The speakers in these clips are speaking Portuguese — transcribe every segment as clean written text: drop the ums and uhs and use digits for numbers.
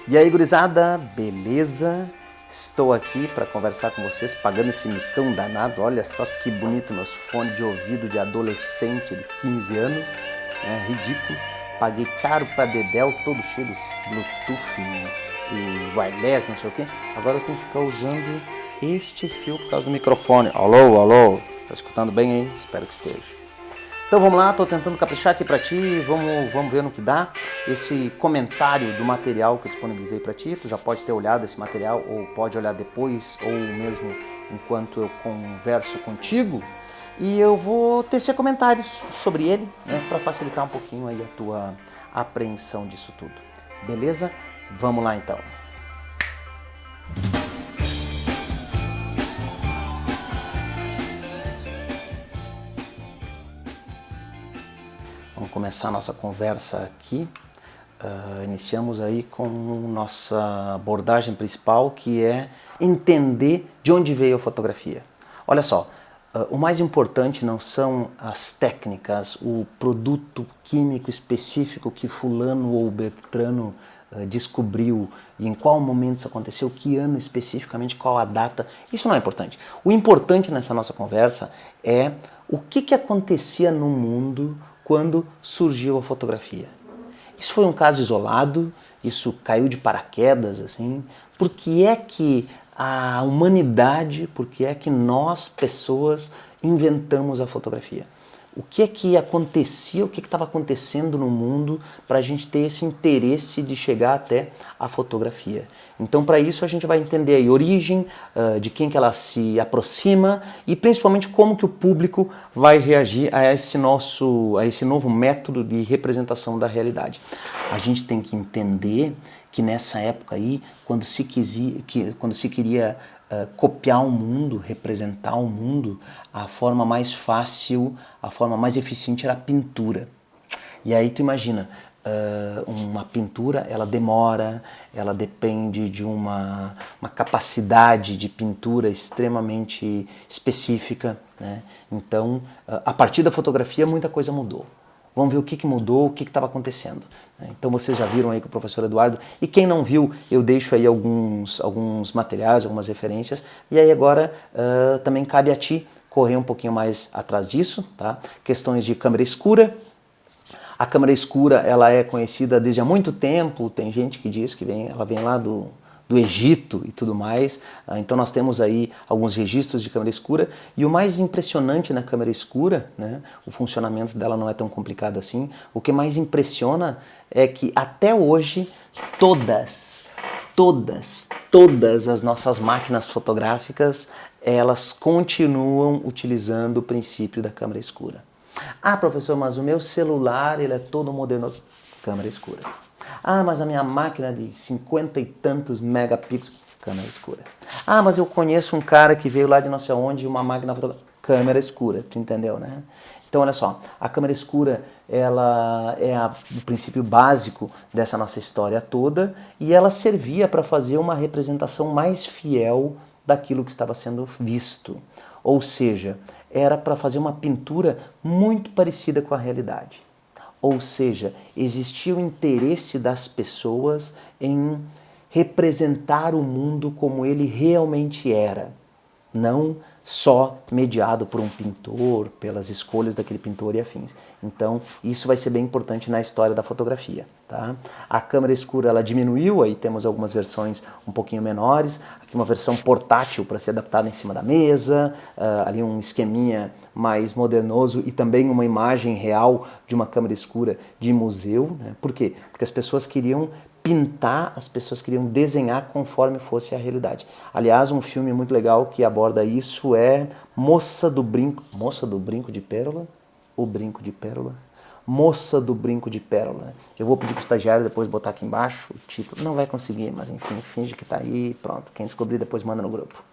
E aí, gurizada, beleza? Estou aqui para conversar com vocês, pagando esse micão danado. Olha só que bonito meus fones de ouvido de adolescente de 15 anos, né? Ridículo. Paguei caro para dedéu, todo cheio de Bluetooth e wireless, não sei o que. Agora eu tenho que ficar usando este fio por causa do microfone. Alô, alô, tá escutando bem aí? Espero que esteja. Então vamos lá, tô tentando caprichar aqui pra ti, vamos ver no que dá. Esse comentário do material que eu disponibilizei pra ti, tu já pode ter olhado esse material, ou pode olhar depois, ou mesmo enquanto eu converso contigo. E eu vou tecer comentários sobre ele, né, para facilitar um pouquinho aí a tua apreensão disso tudo. Beleza? Vamos lá então. Vamos começar a nossa conversa aqui. Iniciamos aí com nossa abordagem principal, que é entender de onde veio a fotografia. Olha só, o mais importante não são as técnicas, o produto químico específico que fulano ou Beltrano descobriu e em qual momento isso aconteceu, que ano especificamente, qual a data. Isso não é importante. O importante nessa nossa conversa é o que acontecia no mundo quando surgiu a fotografia. Isso foi um caso isolado, isso caiu de paraquedas, assim. Por que é que a humanidade, por que é que nós, pessoas, inventamos a fotografia? O que é que acontecia, o que estava acontecendo no mundo para a gente ter esse interesse de chegar até a fotografia? Então, para isso, a gente vai entender a origem, de quem que ela se aproxima e principalmente como que o público vai reagir a esse novo método de representação da realidade. A gente tem que entender que nessa época aí, quando se queria copiar o mundo, representar o mundo, a forma mais fácil, a forma mais eficiente era a pintura. E aí tu imagina, uma pintura, ela demora, ela depende de uma capacidade de pintura extremamente específica, né? Então, a partir da fotografia, muita coisa mudou. Vamos ver o que mudou, o que estava acontecendo. Então vocês já viram aí com o professor Eduardo. E quem não viu, eu deixo aí alguns materiais, algumas referências. E aí agora também cabe a ti correr um pouquinho mais atrás disso, tá? Questões de câmera escura. A câmera escura, ela é conhecida desde há muito tempo. Tem gente que diz que ela vem lá do Egito e tudo mais. Então nós temos aí alguns registros de câmera escura e o mais impressionante na câmera escura, né, o funcionamento dela não é tão complicado assim, o que mais impressiona é que até hoje todas as nossas máquinas fotográficas, elas continuam utilizando o princípio da câmera escura. Ah, professor, mas o meu celular, ele é todo modernoso. Câmera escura. Ah, mas a minha máquina de 50 e tantos megapixels, câmera escura. Ah, mas eu conheço um cara que veio lá de não sei onde, uma máquina fotográfica, câmera escura, tu entendeu, né? Então, olha só, a câmera escura, ela é o princípio básico dessa nossa história toda e ela servia para fazer uma representação mais fiel daquilo que estava sendo visto. Ou seja, era para fazer uma pintura muito parecida com a realidade. Ou seja, existia o interesse das pessoas em representar o mundo como ele realmente era, não só mediado por um pintor, pelas escolhas daquele pintor e afins. Então, isso vai ser bem importante na história da fotografia, tá? A câmera escura, ela diminuiu, aí temos algumas versões um pouquinho menores, aqui uma versão portátil para ser adaptada em cima da mesa, ali um esqueminha mais modernoso e também uma imagem real de uma câmera escura de museu, né? Por quê? Porque as pessoas queriam pintar, as pessoas queriam desenhar conforme fosse a realidade. Aliás, um filme muito legal que aborda isso é Moça do Brinco de Pérola? O Brinco de Pérola? Moça do Brinco de Pérola. Eu vou pedir para o estagiário depois botar aqui embaixo o título. Não vai conseguir, mas enfim, finge que está aí, pronto. Quem descobrir depois manda no grupo.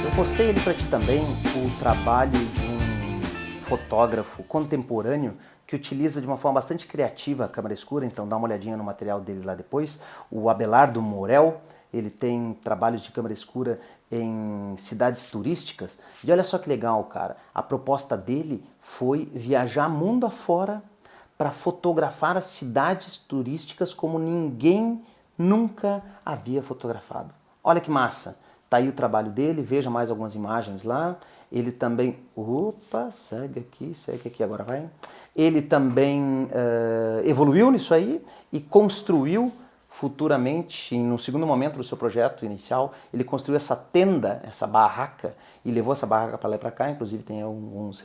Eu postei ali para ti também o trabalho de um fotógrafo contemporâneo que utiliza de uma forma bastante criativa a câmera escura, então dá uma olhadinha no material dele lá depois, o Abelardo Morel, ele tem trabalhos de câmera escura em cidades turísticas. E olha só que legal, cara. A proposta dele foi viajar mundo afora para fotografar as cidades turísticas como ninguém nunca havia fotografado. Olha que massa! Tá aí o trabalho dele, veja mais algumas imagens lá. Ele também... Opa, segue aqui, agora vai. Ele também evoluiu nisso aí e construiu futuramente, no segundo momento do seu projeto inicial, ele construiu essa tenda, essa barraca, e levou essa barraca para lá e para cá, inclusive tem alguns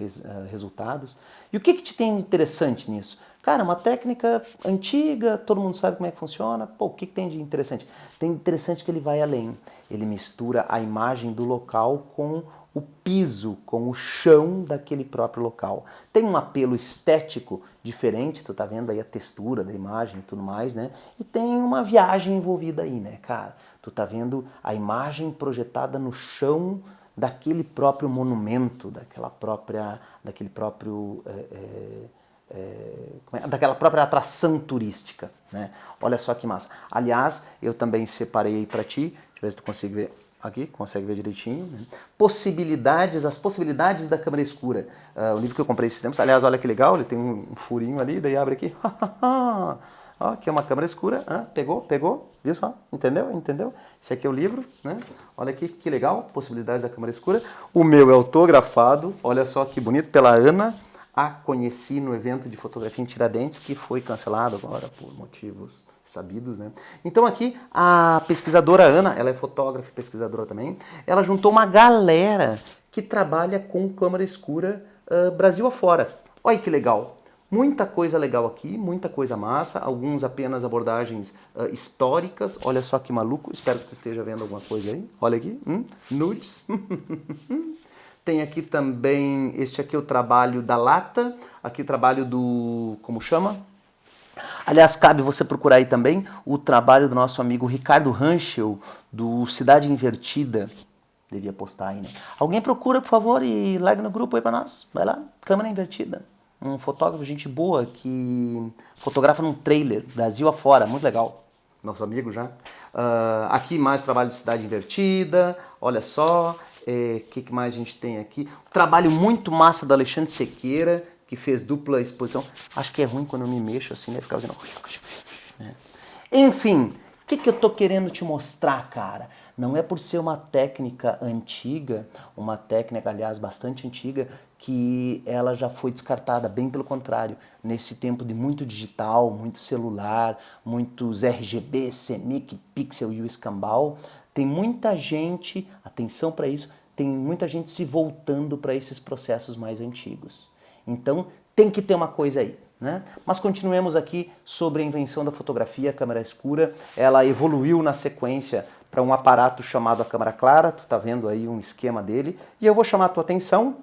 resultados. E o que te tem interessante nisso? Cara, uma técnica antiga, todo mundo sabe como é que funciona. Pô, o que tem de interessante? Tem interessante que ele vai além. Ele mistura a imagem do local com o piso, com o chão daquele próprio local. Tem um apelo estético diferente, tu tá vendo aí a textura da imagem e tudo mais, né? E tem uma viagem envolvida aí, né, cara? Tu tá vendo a imagem projetada no chão daquele próprio monumento, daquele próprio... daquela própria atração turística, né? Olha só que massa. Aliás, eu também separei aí para ti, deixa eu ver se tu consegue ver aqui, consegue ver direitinho, né? As possibilidades da câmera escura. O livro que eu comprei esses tempos, aliás, olha que legal, ele tem um furinho ali, daí abre aqui, ó, aqui é uma câmera escura, pegou, viu só? Entendeu? Esse aqui é o livro, né? Olha aqui que legal, possibilidades da câmera escura. O meu é autografado, olha só que bonito, pela Ana. A conheci no evento de fotografia em Tiradentes, que foi cancelado agora por motivos sabidos, né? Então aqui a pesquisadora Ana, ela é fotógrafa e pesquisadora também, ela juntou uma galera que trabalha com câmera escura Brasil afora. Olha que legal! Muita coisa legal aqui, muita coisa massa, alguns apenas abordagens históricas. Olha só que maluco, espero que tu esteja vendo alguma coisa aí. Olha aqui, nudes. Tem aqui também, este aqui é o trabalho da Lata, aqui o trabalho do, como chama? Aliás, cabe você procurar aí também o trabalho do nosso amigo Ricardo Ranchel, do Cidade Invertida. Devia postar aí, né? Alguém procura, por favor, e larga no grupo aí pra nós. Vai lá, Câmera Invertida. Um fotógrafo, gente boa, que fotografa num trailer, Brasil afora, muito legal. Nosso amigo já. Aqui mais trabalho de Cidade Invertida, olha só. Que mais a gente tem aqui? Trabalho muito massa do Alexandre Sequeira, que fez dupla exposição. Acho que é ruim quando eu me mexo assim, né? Ficar fazendo... Enfim, o que eu tô querendo te mostrar, cara? Não é por ser uma técnica antiga, uma técnica, aliás, bastante antiga, que ela já foi descartada. Bem pelo contrário, nesse tempo de muito digital, muito celular, muitos RGB, CMYK, pixel e o escambau, tem muita gente, atenção para isso, tem muita gente se voltando para esses processos mais antigos. Então, tem que ter uma coisa aí, né? Mas continuemos aqui sobre a invenção da fotografia, a câmera escura. Ela evoluiu na sequência para um aparato chamado a câmera clara. Tu tá vendo aí um esquema dele. E eu vou chamar a tua atenção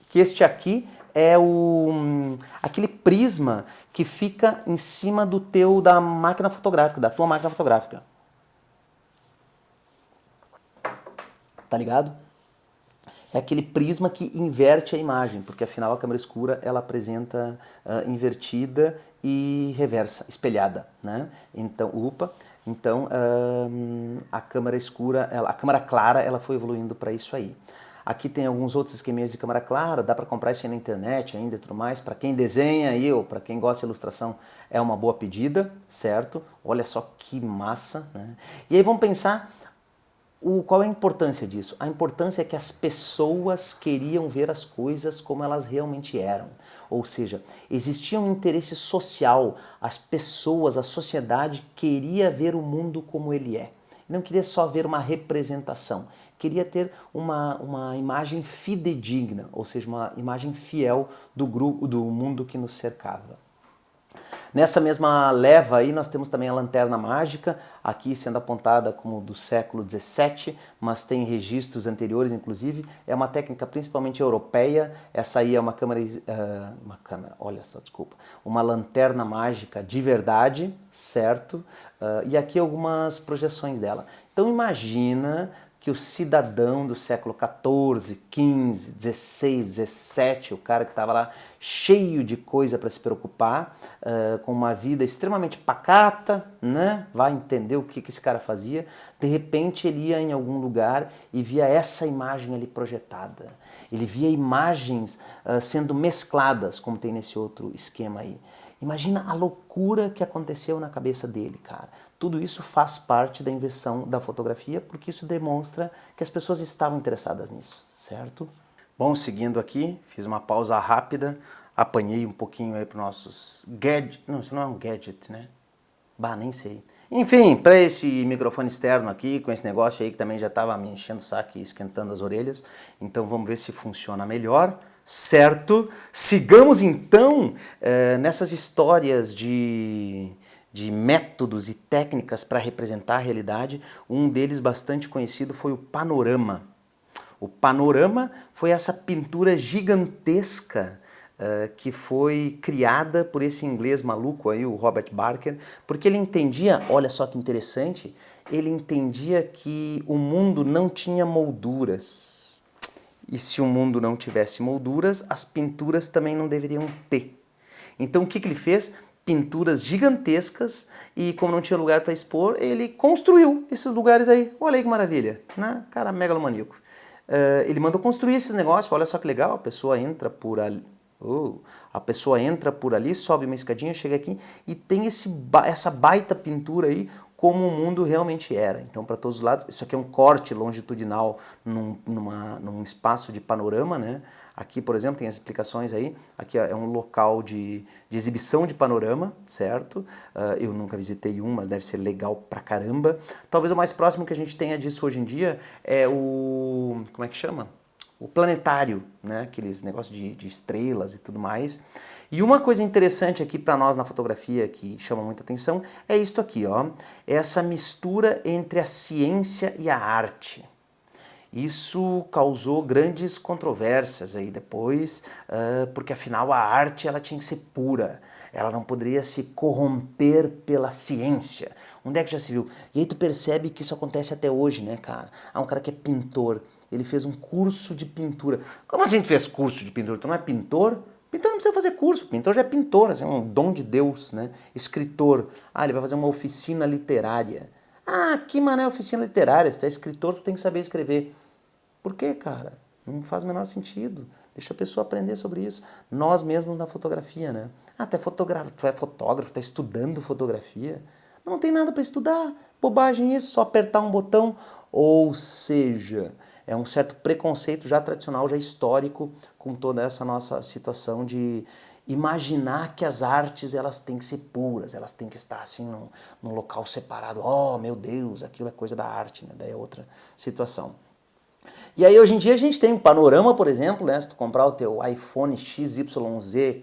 que este aqui é aquele prisma que fica em cima da máquina fotográfica, da tua máquina fotográfica. Tá ligado? É aquele prisma que inverte a imagem, porque afinal a câmera escura ela apresenta invertida e reversa, espelhada, né? Então, a câmera escura, a câmera clara, ela foi evoluindo para isso aí. Aqui tem alguns outros esqueminhas de câmera clara, dá para comprar isso aí na internet ainda e tudo mais. Para quem desenha aí ou para quem gosta de ilustração é uma boa pedida, certo? Olha só que massa, né? E aí vamos pensar qual é a importância disso? A importância é que as pessoas queriam ver as coisas como elas realmente eram. Ou seja, existia um interesse social, as pessoas, a sociedade queria ver o mundo como ele é. Não queria só ver uma representação, queria ter uma imagem fidedigna, ou seja, uma imagem fiel do mundo que nos cercava. Nessa mesma leva aí nós temos também a lanterna mágica, aqui sendo apontada como do século XVII, mas tem registros anteriores inclusive. É uma técnica principalmente europeia. Essa aí é uma uma lanterna mágica de verdade, certo? E aqui algumas projeções dela. Então imagina que o cidadão do século XIV, XV, XVI, XVII, o cara que estava lá cheio de coisa para se preocupar, com uma vida extremamente pacata, né? Vai entender o que esse cara fazia. De repente ele ia em algum lugar e via essa imagem ali projetada. Ele via imagens sendo mescladas, como tem nesse outro esquema aí. Imagina a loucura que aconteceu na cabeça dele, cara. Tudo isso faz parte da invenção da fotografia, porque isso demonstra que as pessoas estavam interessadas nisso, certo? Bom, seguindo aqui, fiz uma pausa rápida, apanhei um pouquinho aí para os nossos gadgets. Não, isso não é um gadget, né? Bah, nem sei. Enfim, para esse microfone externo aqui, com esse negócio aí que também já estava me enchendo o saco e esquentando as orelhas. Então vamos ver se funciona melhor, certo? Sigamos então nessas histórias de métodos e técnicas para representar a realidade. Um deles bastante conhecido foi o panorama. O panorama foi essa pintura gigantesca que foi criada por esse inglês maluco aí, o Robert Barker, porque ele entendia, olha só que interessante, ele entendia que o mundo não tinha molduras. E se o mundo não tivesse molduras, as pinturas também não deveriam ter. Então o que ele fez? Pinturas gigantescas e como não tinha lugar para expor, ele construiu esses lugares aí. Olha aí que maravilha, né? Cara megalomaníaco. Ele mandou construir esses negócios, olha só que legal, a pessoa entra por ali. A pessoa entra por ali, sobe uma escadinha, chega aqui e tem essa baita pintura aí como o mundo realmente era. Então, para todos os lados, isso aqui é um corte longitudinal num espaço de panorama, né? Aqui, por exemplo, tem as explicações aí. Aqui é um local de exibição de panorama, certo? Eu nunca visitei um, mas deve ser legal pra caramba. Talvez o mais próximo que a gente tenha disso hoje em dia é o... como é que chama? O planetário, né? Aqueles negócios de estrelas e tudo mais. E uma coisa interessante aqui para nós na fotografia que chama muita atenção é isto aqui, ó. É essa mistura entre a ciência e a arte. Isso causou grandes controvérsias aí depois, porque afinal a arte ela tinha que ser pura, ela não poderia se corromper pela ciência. Onde é que já se viu? E aí tu percebe que isso acontece até hoje, né, cara? Um cara que é pintor, ele fez um curso de pintura. Como assim tu fez curso de pintura? Tu não é pintor? Pintor não precisa fazer curso, pintor já é pintor, assim, é um dom de Deus, né? Escritor, ele vai fazer uma oficina literária. Que mané oficina literária, se tu é escritor tu tem que saber escrever. Por quê, cara? Não faz o menor sentido. Deixa a pessoa aprender sobre isso. Nós mesmos na fotografia, né? Tu é fotógrafo, tá estudando fotografia. Não tem nada para estudar. Bobagem isso, só apertar um botão. Ou seja, é um certo preconceito já tradicional, já histórico, com toda essa nossa situação de imaginar que as artes elas têm que ser puras, elas têm que estar assim num local separado. Oh, meu Deus, aquilo é coisa da arte, né? Daí é outra situação. E aí hoje em dia a gente tem um panorama, por exemplo, né? Se tu comprar o teu iPhone XYZ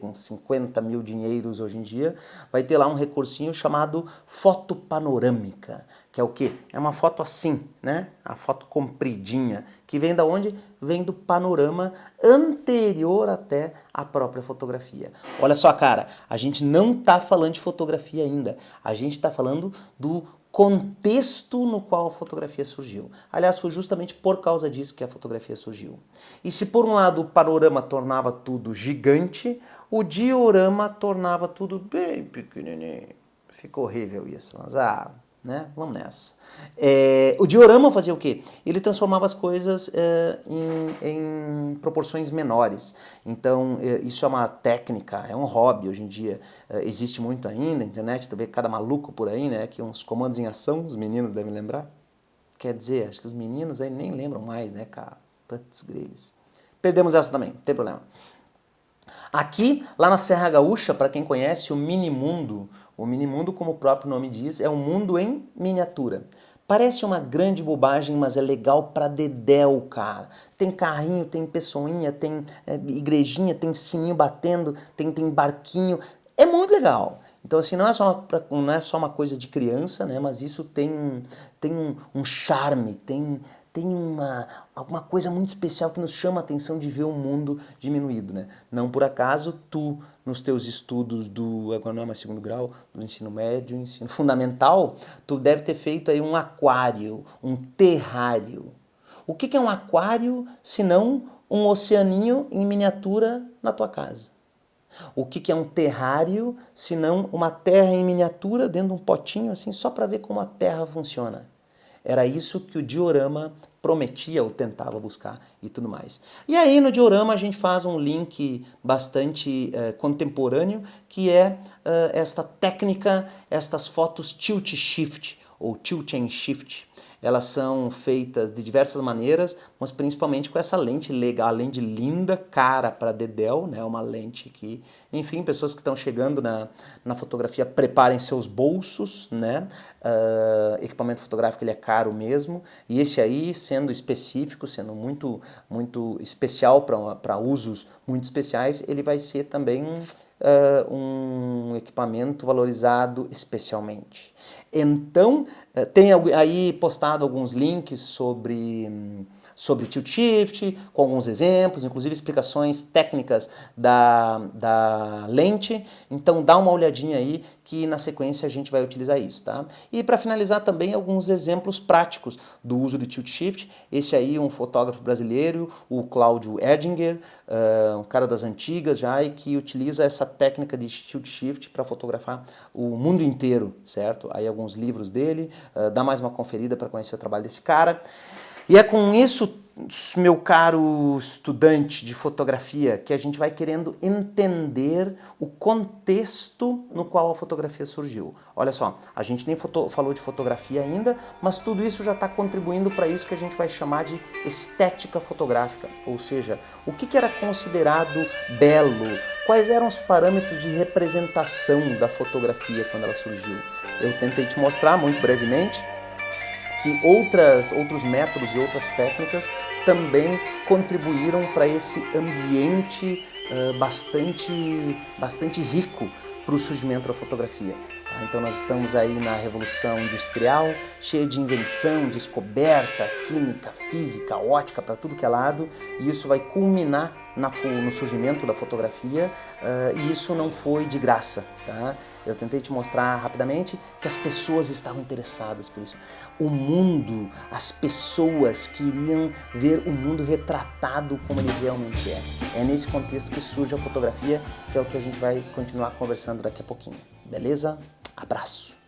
com 50 mil dinheiros hoje em dia, vai ter lá um recursinho chamado foto panorâmica, que é o quê? É uma foto assim, né? A foto compridinha, que vem da onde? Vem do panorama anterior até a própria fotografia. Olha só, cara, a gente não tá falando de fotografia ainda, a gente tá falando do contexto no qual a fotografia surgiu. Aliás, foi justamente por causa disso que a fotografia surgiu. E se por um lado o panorama tornava tudo gigante, o diorama tornava tudo bem pequenininho. Ficou horrível isso, mas né? Vamos nessa. O diorama fazia o quê? Ele transformava as coisas em proporções menores. Então, isso é uma técnica, é um hobby hoje em dia. Existe muito ainda na internet, tu vê cada maluco por aí, né? Que uns comandos em ação, os meninos devem lembrar. Quer dizer, acho que os meninos aí nem lembram mais, né, cara? Putz, greves. Perdemos essa também, não tem problema. Aqui, lá na Serra Gaúcha, para quem conhece o Minimundo, como o próprio nome diz, é um mundo em miniatura. Parece uma grande bobagem, mas é legal pra dedéu, cara. Tem carrinho, tem pessoinha, tem igrejinha, tem sininho batendo, tem barquinho. É muito legal. Então, assim, não é só uma coisa de criança, né? Mas isso tem um charme, tem alguma coisa muito especial que nos chama a atenção de ver o mundo diminuído, né? Não por acaso tu, nos teus estudos agora não é mais segundo grau, do ensino médio, ensino fundamental, tu deve ter feito aí um aquário, um terrário. O que é um aquário se não um oceaninho em miniatura na tua casa? O que é um terrário se não uma terra em miniatura dentro de um potinho assim só para ver como a terra funciona? Era isso que o diorama prometia ou tentava buscar e tudo mais. E aí no diorama a gente faz um link bastante contemporâneo, que é esta técnica, estas fotos tilt-shift ou tilt and shift. Elas são feitas de diversas maneiras, mas principalmente com essa lente legal, além de linda, cara para dedéu, né? Uma lente que, enfim, pessoas que estão chegando na fotografia, preparem seus bolsos, né? Equipamento fotográfico ele é caro mesmo, e esse aí, sendo específico, sendo muito especial para usos muito especiais, ele vai ser também um equipamento valorizado especialmente. Então, tem aí postado alguns links sobre tilt shift, com alguns exemplos, inclusive explicações técnicas da lente. Então dá uma olhadinha aí que na sequência a gente vai utilizar isso, tá? E para finalizar também alguns exemplos práticos do uso do tilt shift. Esse aí um fotógrafo brasileiro, o Cláudio Edinger, um cara das antigas já, e que utiliza essa técnica de tilt shift para fotografar o mundo inteiro, certo? Aí alguns livros dele, dá mais uma conferida para conhecer o trabalho desse cara. E é com isso, meu caro estudante de fotografia, que a gente vai querendo entender o contexto no qual a fotografia surgiu. Olha só, a gente nem falou de fotografia ainda, mas tudo isso já está contribuindo para isso que a gente vai chamar de estética fotográfica. Ou seja, o que era considerado belo, quais eram os parâmetros de representação da fotografia quando ela surgiu. Eu tentei te mostrar muito brevemente que outros métodos e outras técnicas também contribuíram para esse ambiente bastante rico para o surgimento da fotografia. Tá? Então nós estamos aí na Revolução Industrial, cheio de invenção, descoberta, química, física, ótica, para tudo que é lado, e isso vai culminar no surgimento da fotografia, e isso não foi de graça. Tá? Eu tentei te mostrar rapidamente que as pessoas estavam interessadas por isso. O mundo, as pessoas queriam ver o mundo retratado como ele realmente é. É nesse contexto que surge a fotografia, que é o que a gente vai continuar conversando daqui a pouquinho. Beleza? Abraço!